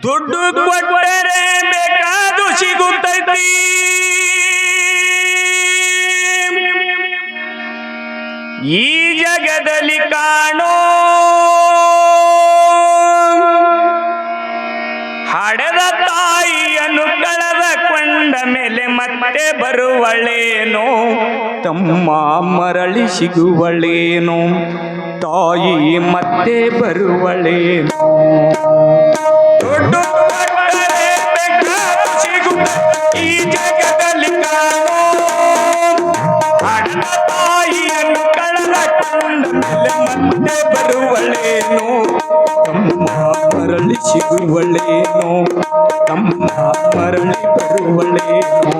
ದುಡ್ಡು ಕೊಟ್ಟರೆ ಬೇಕಾದು ಸಿಗುತ್ತೈತಿ, ಈ ಜಗದಲ್ಲಿ ಕಾಣೋ ಹಡೆದ ತಾಯಿಯನ್ನು ಕಳೆದುಕೊಂಡ ಮೇಲೆ ಮತ್ತೆ ಬರುವಳೇನೋ, ತಮ್ಮ ಮರಳಿ ಸಿಗುವಳೇನೋ, ತಾಯಿ ಮತ್ತೆ ಬರುವಳೇನೋ. ದುಡ್ಡು ಕೊಟ್ಟರೆ ಬೇಕಾದು ಸಿಗುತ್ತೈತಿ, ಈ ಜಗದಲ್ಲಿ ಕಾಣೋ ಹಡೆದ ತಾಯಿಯನ್ನು ಕಳೆದುಕೊಂಡ ಮೇಲೆ ಮತ್ತೆ ಬರುವಳೇನೋ, ತಮ್ಮ ಮರಳಿ ಸಿಗುವಳೇನೋ, ತಮ್ಮ ಮರಳಿ ಬರುವಳೇನೋ.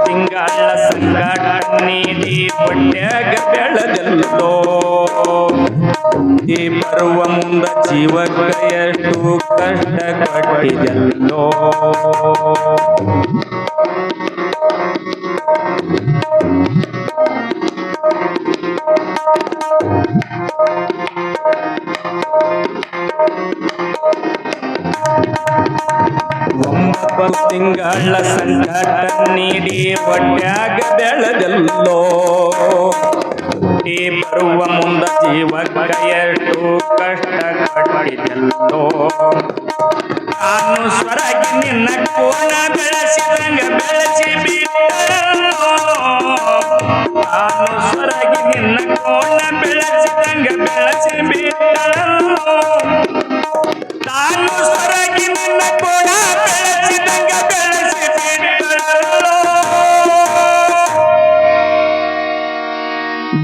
ತಿಂಗಳ ಸಂಗಾಟ ನೀಡಿ ಹೊಟ್ಯಾಗ ಬೆಳೆದಲ್ಲೋ, ಈ ಬರುವ ಮುಂದ ಜೀವಕ್ಕೆ ಎಷ್ಟು ಕಷ್ಟ ಪಟ್ಟಿದೆಲ್ಲೋ. ತಿಂಗಳ ಸಂಗಾಟ ನೀಡಿ ಹೊಟ್ಯಾಗ ಬೆಳೆದಲ್ಲೋ, ಈ ಬರುವ ಮುಂದ ಜೀವಕ್ಕೆ ಎಷ್ಟು ಕಷ್ಟ ಪಟ್ಟಿದೆಲ್ಲೋ. ನಾನು ಸ್ವರಾಗಿ ನಿನ್ನ ಕೋಣ ಬೆಳೆಸಿದಂಗ ಬೆಳೆಸಿ ಬಿಟ್ಟಲ್ಲೋ, ನಾನು ಸ್ವರಾಗಿ ನಿನ್ನ ಕೋಣ ಬೆಳೆಸಿದಂಗ ಬೆಳೆಸಿ ಬಿಟ್ಟಲ್ಲೋ, ನಾನು ಸ್ವರಾಗಿ ನಿನ್ನ ಕೋಣ ಬೆಳೆಸಿದಂಗ ಬೆಳೆಸಿ ಬಿಟ್ಟಲ್ಲೋ.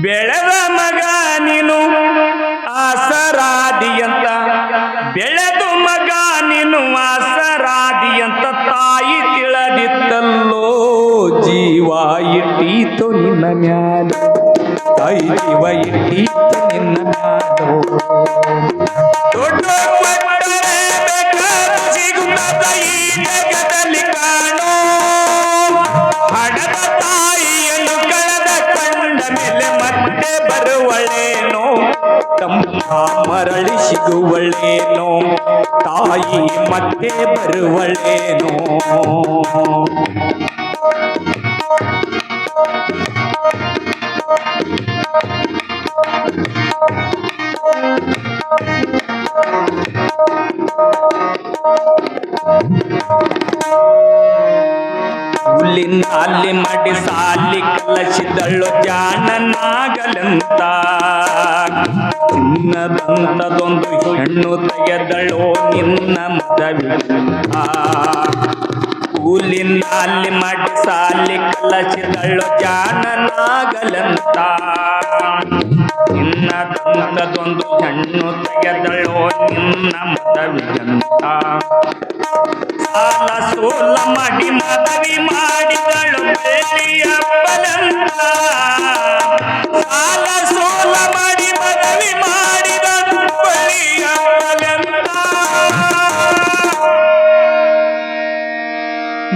ಬೆಳೆದ ಮಗ ನೀನು ಆಸರಾದಿಯಂತ, ಬೆಳೆದು ಮಗ ನೀನು ಆಸರಾದಿಯಂತ ತಾಯಿ ತಿಳಿದಿತ್ತಲ್ಲೋ, ಜೀವ ಇಟ್ಟೀತು ನಿನ್ನ ಮ್ಯಾಲ, ತಾಯಿ ಜೀವ ಇಟ್ಟೀತು ನಿನ್ನ ಮ್ಯಾಲ. ದೊಡ್ಡ ಸಿಗುತ್ತ ಈ ಜಗದಲ್ಲಿ ಕಾಣೋ ಹಡದ ತಾಯಿಯನ್ನು ಕಳೆದುಕೊಂಡ ಮೇಲೆ ಮತ್ತೆ ಬರುವಳೇನೋ, ತಮ್ಮ ಮರಳಿ ಸಿಗುವಳೇನೋ, ತಾಯಿ ಮತ್ತೆ ಬರುವಳೇನೋ. ಅಲ್ಲಿ ಮಾಡಿ ಸಾಲಿ ಕಲಸಿದಳು ಜಾಣನಾಗಲಂತ, ನಿನ್ನದಂತದೊಂದು ಹೆಣ್ಣು ತೆಗೆದಳು ನಿನ್ನ ಮದವಿಂತ. ಕೂಲಿನ ಅಲ್ಲಿ ಮಾಡಿ ಸಾಲಿ ಕಲಸಿದಳು ಜಾಣನಾಗಲಂತ, ನಿನ್ನದಂತದೊಂದು ಹೆಣ್ಣು ತೆಗೆದಳು ನಿನ್ನ ಮದವಿಂತ. ಸಾಲ ಸೋಲ ಮಾಡಿ ಮದವಿ ಮಾಡಿದಳು ಬೆಳ್ಳಿಯ ಬಲಂತ, ಸಾಲ ಸೋಲ ಮಾಡಿ ಮದವಿ ಮಾಡಿದಳು ಬೆಳ್ಳಿಯ ಬಲಂತ.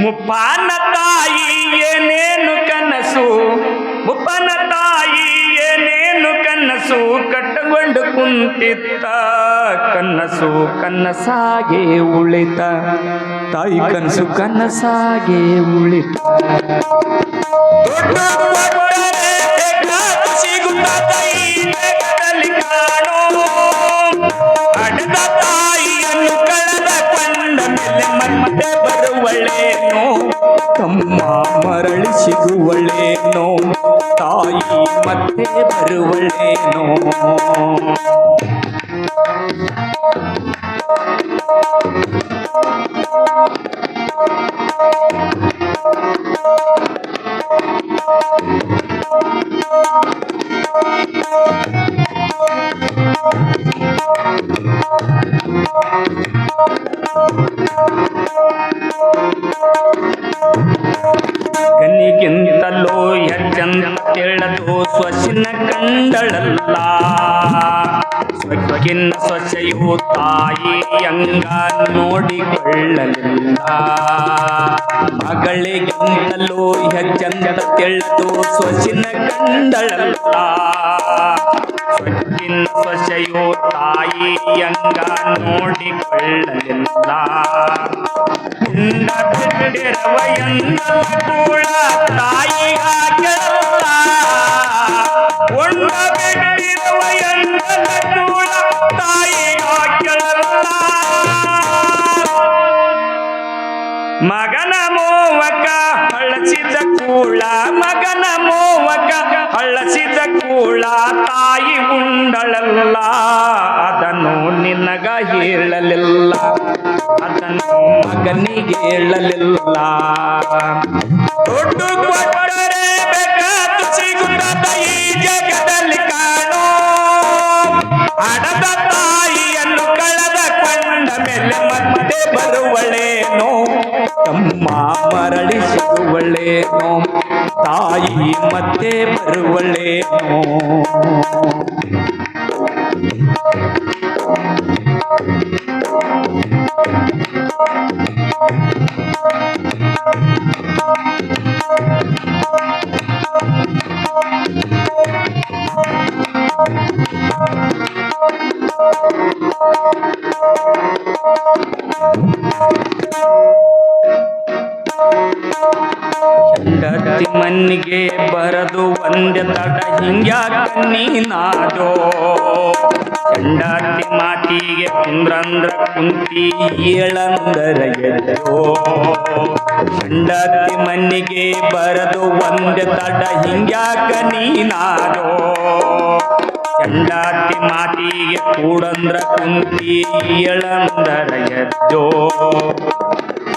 ಮುಪ್ಪನ ತಾಯಿ ಏನೇನು ಕನಸು, ಮುಪ್ಪನ ತಾಯಿ ಏನೇನು ಕನಸು ಕಟ್ಟಗೊಂಡು ಕುಂತಿತ್ತ, ಕನಸು ಕನಸಾಗೆ ಉಳಿತ, ತಾಯಿ ಕನಸು ಕನಸಾಗೆ ಉಳಿತ. ಸಿಗುತ್ತ ಈ ಜಗದಲ್ಲಿ ಕಾಣೋ ಹಡೆದ ತಾಯಿಯನ್ನು ಕಳೆದುಕೊಂಡ ಮೇಲೆ ಮತ್ತೆ ಬರುವಳೇನೋ, ತಮ್ಮ ಮರಳಿ ಸಿಗುವಳೇನೋ, ತಾಯಿ ಮತ್ತೆ ಬರುವಳೇನೋ. ಗನಿಗಿಂತಲೂ ಹೆಚ್ಚಂತ ತಿಳಿದು ಸ್ವಸಿನ ಕಂಡಳಲ್ಲ, ಸೊಕ್ಕಿನ ಸೊಸೆಯು ತಾಯಿಯಂಗ ನೋಡಿಕೊಳ್ಳಲಿಲ್ಲ. ಮಗಳಿಗಿಂತಲೂ ಹೆಚ್ಚಂದ ತಿಳಿದು ಸೊಸಿನ ಕಂಡಳಲ್ಲ. ಸೊಕ್ಕಿನ ಸೊಸೆಯು ತಾಯಿಯಂಗ ನೋಡಿಕೊಳ್ಳಲಿಲ್ಲ. ಉಂಡ ಬಿಟ್ಟಿರವ ಎಂದ ಕೂಡ ತಾಯಿಗಾಗಲ್ಲ. ಉಂಡ ಬಿಟ್ಟಿರವ ಎಂದ ಕೂಡ ತಾಯಿಗಾಗಲ್ಲ. ಮಗನ ಮೋವಕ ಹಳಸಿದ ಕೂಳ, ಮಗನ ಮೋವಕ ಹಳಸಿದ ಕೂಳ ತಾಯಿ ಉಂಡಳಲ್ಲ. ಅದನ್ನು ನಿನಗ ಹೇಳಲಿಲ್ಲ, ಅದನ್ನು ಮಗನಿಗೆ ಹೇಳಲಿಲ್ಲ. ದುಡ್ಡು ಕೊಟ್ಟರೆ ಬೇಕಾದ ಸಿಗುತ್ತ ಈ ಜಗದಲ್ಲಿ ಕಾಣೋ. ಹಡದ ತಾಯಿಯನ್ನು ಕಳೆದುಕೊಂಡ ಮೇಲೆ ಮತ್ತೆ ಬರುವಳೇನೋ. ತಮ್ಮ ಮರಳಿ ಸಿಗುವಳೇನೋ, ತಾಯಿ ಮತ್ತೆ ಬರುವಳೇನೋ. ಹೆಂಡತಿ ಮನ್ನಿಗೆ ಬರದು ಒಂದೆ ತಡ ಹಿಂಗ್ಯಾಕ ನೀನಾದೋ. ಹೆಂಡತಿ ಮಾತಿಗೆ ಕುಂದ್ರಂದ್ರ ಕುಂತಿ ಏಳಂದರ ಎದ್ದೋ. ಹೆಂಡತಿ ಮನ್ನಿಗೆ ಬರದು ಒಂದೆ ತಡ ಹಿಂಗ್ಯಾಕ ನೀನಾದೋ. ಹೆಂಡತಿ ಮಾತಿಗೆ ಕೂಡಂದ್ರ ಕುಂತಿ ಏಳಂದರ ಎದ್ದೋ.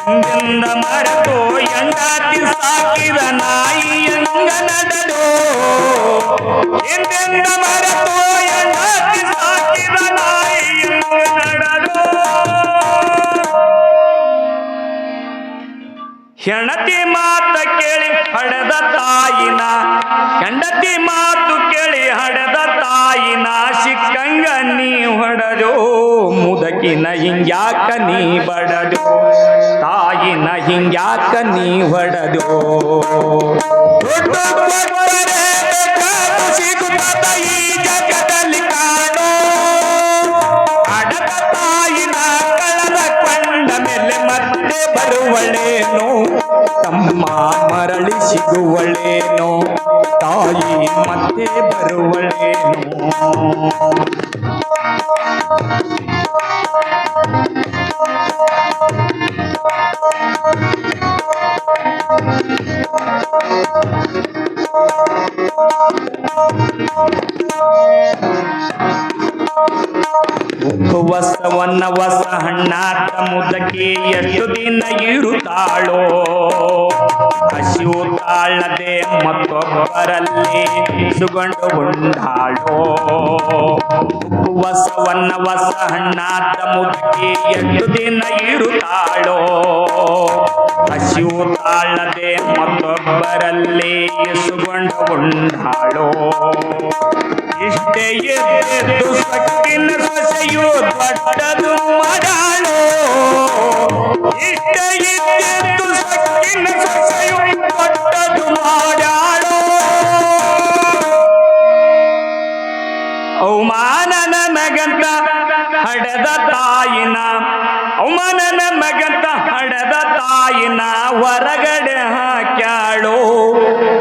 ಹಿಂದಿಂದ ಮರೆತೋ ಹೆಂಡತಿ ಸಾಕಿದ ನಾಯಿಯಂಗ ನಡೆದೋ. ಹಿಂದಿಂದ ಮರೆತೋ ಹೆಂಡತಿ ಸಾಕಿದ ನಾಯಿಯಂಗ ನಡೆದೋ. ಹೆಂಡತಿ ಮಾತ ಕೇಳಿ ಹಡೆದ ತಾಯಿನ, ಹೆಂಡತಿ ಮಾತು ಕೇಳಿ ಹಡೆದ ತಾಯಿನ ಸಿಕ್ಕಂಗ ನೀ ಹೊಡೆದೋ. ಮುದಕಿನ ಹಿಂಗ್ಯಾಕ ನೀ ಬಡದೋ, ತಾಯಿನ ಹಿಂಗ್ಯಾಕ ನೀ ಹೊಡೆದೋ. ಸಿಗುತ್ತ ಈ ಜಗದಲ್ಲಿ ಕಾಣೋ. ಹಡೆದ ತಾಯಿನ ಕಳೆದುಕೊಂಡ ಮೇಲೆ ಮತ್ತೆ ಬರುವಳೇನೋ. ತಮ್ಮ ಮರಳಿ ಸಿಗುವಳೇನೋ, ತಾಯಿ ಮತ್ತೆ ಬರುವಳೇನೋ. ಉಪವಾಸವನ್ನ ಹೊಸ ಹಣ್ಣಾದ ಮುದಕ್ಕೆ ಎಷ್ಟು ದಿನ ಇರುತ್ತಾಳೋ. ಹಸಿವು ತಾಳದೆ ಮತ್ತೊಬ್ಬರಲ್ಲಿ ಸುಗಂಡು ಉಂಡಾಳೋ. ಉಪವಾಸವನ್ನ ಹೊಸ ಹಣ್ಣಾದ ಮುದಕ್ಕೆ ಎಷ್ಟು ದಿನ ಇರುತ್ತಾಳೋ. ಹಸಿವು ತಾಳದೆ ಮತ್ತೊಬ್ಬರಲ್ಲಿ ಸುಗಂಡು ಉಂಡಾಳೋ. ಇಷ್ಟೇ ಎದ್ದು ಸೊಕ್ಕಿನ ಸೊಸೆಯು ದೊಡ್ಡದು ಮಾಡಾಳೋ. ಇಷ್ಟೇ ಎದ್ದು ಸೊಕ್ಕಿನ ಸೊಸೆಯು ದೊಡ್ಡದು ಮಾಡಾಳೋ. ಅವಮಾನನ ಮಗಂತ ಹಡೆದ ತಾಯಿನ, ಅವಮಾನನ ಮಗಂತ ಹಡೆದ ತಾಯಿನ ಹೊರಗಡೆ ಹಾಕ್ಯಾಳೋ.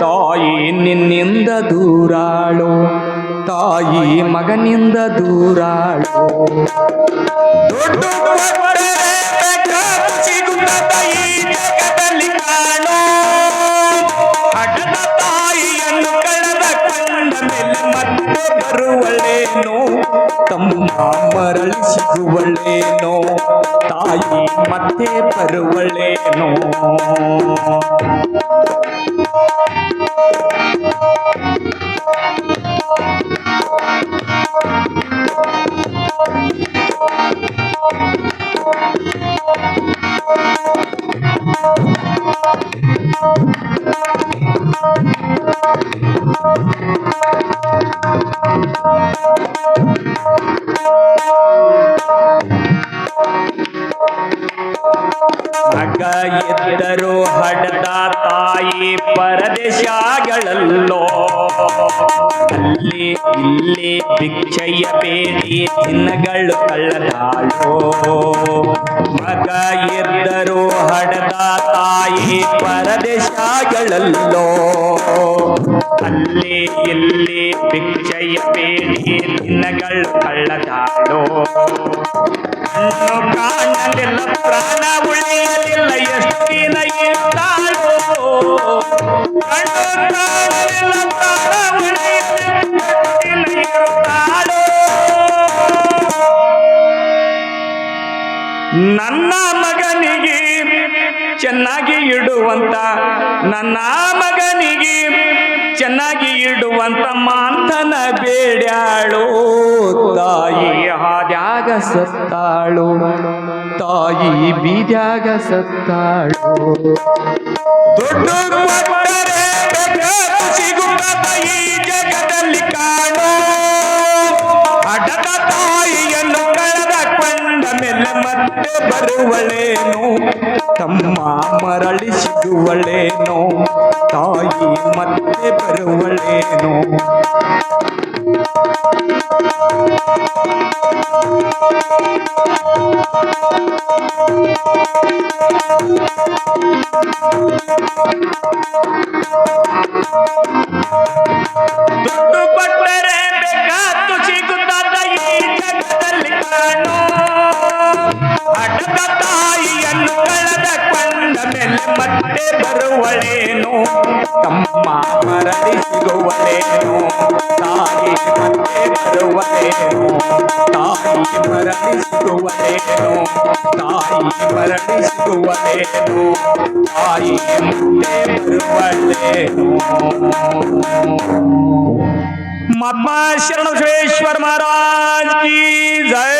ತಾಯಿ ನಿನ್ನಿಂದ ದೂರಾಳೋ, ತಾಯಿ ಮಗನಿಂದ ದೂರಾಳೋ. ದುಡ್ಡು ಕೊಟ್ಟರೆ ಬೇಕಾದ ಸಿಗುತ್ತ ಈ ಜಗದಲ್ಲಿ ಕಾಣೋ. ಹಠದ ತಾಯಿಯನ್ನು ಕಳೆದುಕೊಂಡ ಮೇಲೆ ಮತ್ತೆ ಬರುವಳೇನೋ. ತಮ್ಮ ಮರಳಿ ಸಿಗುವಳೇನೋ, ತಾಯಿ ಮತ್ತೆ ಬರುವಳೇನೋ. ಮಗ ಇದ್ದರು ಹಡದ ತಾಯಿ ಪರದೇಶಗಳಲ್ಲೋ ಅಲ್ಲಿ ಇಲ್ಲಿ ಭಿಕ್ಷೆಯ ಬೇಡಿ ದಿನಗಳು ಕಳೆದಾಳೋ ಮಗ ಇದ್ದರು ಹಡದ ತಾಯಿ ಪರದೇಶಗಳಲ್ಲೋ ಅಲ್ಲಿ ಇಲ್ಲಿ ಭಿಕ್ಷೆಯ ಬೇಡಿ ದಿನಗಳು ಕಳೆದಾಳೋ ಕಣ್ಣು ಕಾಣಲಿಲ್ಲ ಪ್ರಾಣ ಉಳಿಯಲಿಲ್ಲ ಎಷ್ಟು ದಿನ ಇರ್ತಾಳೋ ಕಣ್ಣು ಕಾಣಲಿಲ್ಲ ಪ್ರಾಣ ಉಳಿಯಲಿಲ್ಲ ಎಷ್ಟು ದಿನ ಇರ್ತಾಳೋ ನನ್ನ ಮಗನಿಗೆ ಚೆನ್ನಾಗಿ ಇಡುವಂತ ನನ್ನ ಮಗನಿಗೆ ಚೆನ್ನಾಗಿ ಇಡುವಂತ ಮಾಂತನ ಬೇಡ್ಯಾಳು ತಾಯಿ ಹಾದ್ಯಾಗ ಸತ್ತಾಳು ತಾಯಿ ಬೀದ್ಯಾಗ ಸತ್ತಾಳು ದುಡ್ಡು ಕೊಟ್ಟರೆ ಸಿಗುತ್ತ ಈ ಜಗದಲ್ಲಿ ಕಾಣೋ ಹಠದ ತಾಯಿಯನ್ನು ಕಳೆದುಕೊಂಡ ಮೇಲೆ ಮತ್ತೆ ಬರುವಳೇನು ತಮ್ಮ ಮರಳಿ ಸಿಗುವಳೇನು ತಾಯಿ ಮತ್ತೆ ಬರುವಳೇನು ದುಡ್ಡು ಕೊಟ್ಟರೆ ಬೇಕಾದ್ದು ಸಿಗುತ್ತ ಈ ಜಗದಲ್ಲಿ ಕಾಣೋ ಹಠದ ತಾಯಿಯನ್ನು ಕಳೆದುಕೊಂಡ ಮೇಲೆ ಮತ್ತೆ ಬರುವಳೇನು ತಮ್ಮ ಮರಳಿ ಸಿಗುವಳೇನು ತಾಯಿ ಮತ್ತೆ ಬರುವಳೇನು ತಾಯಿ ಮರಳಿ ಸಿಗುವಳೇನು ತಾಯಿ ಮರಳಿ ಸಿಗುವಳೇನು ತಾಯಿ ಮತ್ತೆ ಬರುವಳೇನು महात्मा शरण बसवेश्वर महाराज की जय।